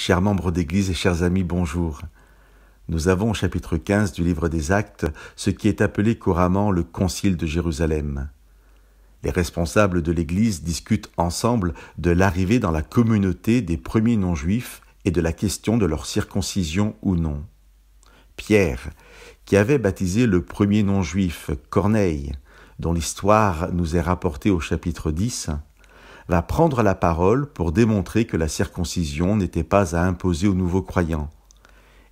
Chers membres d'Église et chers amis, bonjour. Nous avons au chapitre 15 du livre des Actes ce qui est appelé couramment le Concile de Jérusalem. Les responsables de l'Église discutent ensemble de l'arrivée dans la communauté des premiers non-juifs et de la question de leur circoncision ou non. Pierre, qui avait baptisé le premier non-juif, Corneille, dont l'histoire nous est rapportée au chapitre 10, va prendre la parole pour démontrer que la circoncision n'était pas à imposer aux nouveaux croyants.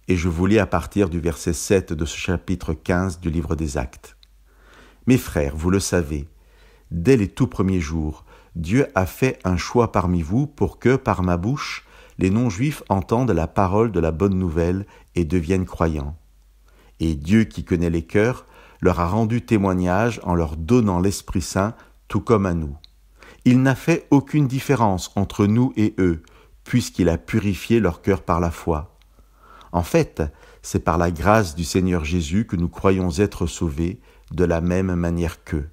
Et je vous lis à partir du verset 7 de ce chapitre 15 du livre des Actes. « Mes frères, vous le savez, dès les tout premiers jours, Dieu a fait un choix parmi vous pour que, par ma bouche, les non-juifs entendent la parole de la bonne nouvelle et deviennent croyants. Et Dieu qui connaît les cœurs leur a rendu témoignage en leur donnant l'Esprit Saint tout comme à nous. Il n'a fait aucune différence entre nous et eux, puisqu'il a purifié leur cœur par la foi. En fait, c'est par la grâce du Seigneur Jésus que nous croyons être sauvés de la même manière qu'eux. »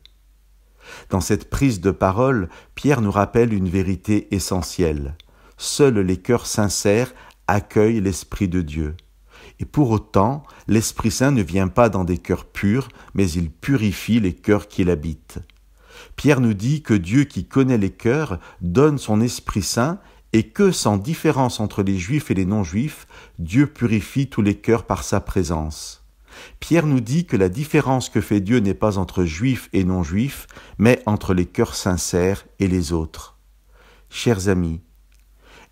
Dans cette prise de parole, Pierre nous rappelle une vérité essentielle. Seuls les cœurs sincères accueillent l'Esprit de Dieu. Et pour autant, l'Esprit Saint ne vient pas dans des cœurs purs, mais il purifie les cœurs qui l'habitent. Pierre nous dit que Dieu qui connaît les cœurs donne son Esprit Saint et que, sans différence entre les Juifs et les non-Juifs, Dieu purifie tous les cœurs par sa présence. Pierre nous dit que la différence que fait Dieu n'est pas entre Juifs et non-Juifs, mais entre les cœurs sincères et les autres. Chers amis,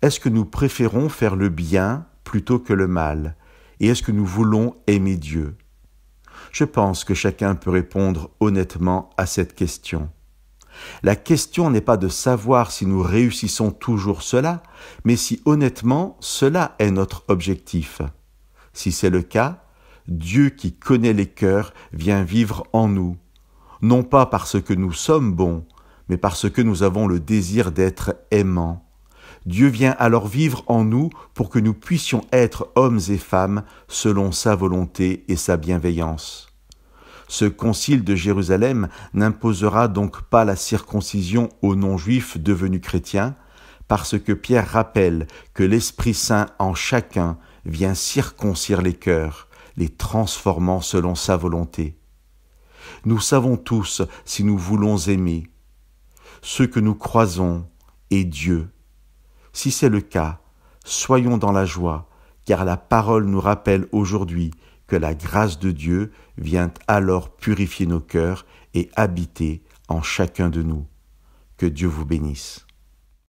est-ce que nous préférons faire le bien plutôt que le mal ? Et est-ce que nous voulons aimer Dieu ? Je pense que chacun peut répondre honnêtement à cette question. La question n'est pas de savoir si nous réussissons toujours cela, mais si honnêtement cela est notre objectif. Si c'est le cas, Dieu qui connaît les cœurs vient vivre en nous, non pas parce que nous sommes bons, mais parce que nous avons le désir d'être aimants. Dieu vient alors vivre en nous pour que nous puissions être hommes et femmes selon sa volonté et sa bienveillance. Ce concile de Jérusalem n'imposera donc pas la circoncision aux non-juifs devenus chrétiens, parce que Pierre rappelle que l'Esprit Saint en chacun vient circoncire les cœurs, les transformant selon sa volonté. Nous savons tous si nous voulons aimer. Ce que nous croisons est Dieu. Si c'est le cas, soyons dans la joie, car la parole nous rappelle aujourd'hui que la grâce de Dieu vient alors purifier nos cœurs et habiter en chacun de nous. Que Dieu vous bénisse.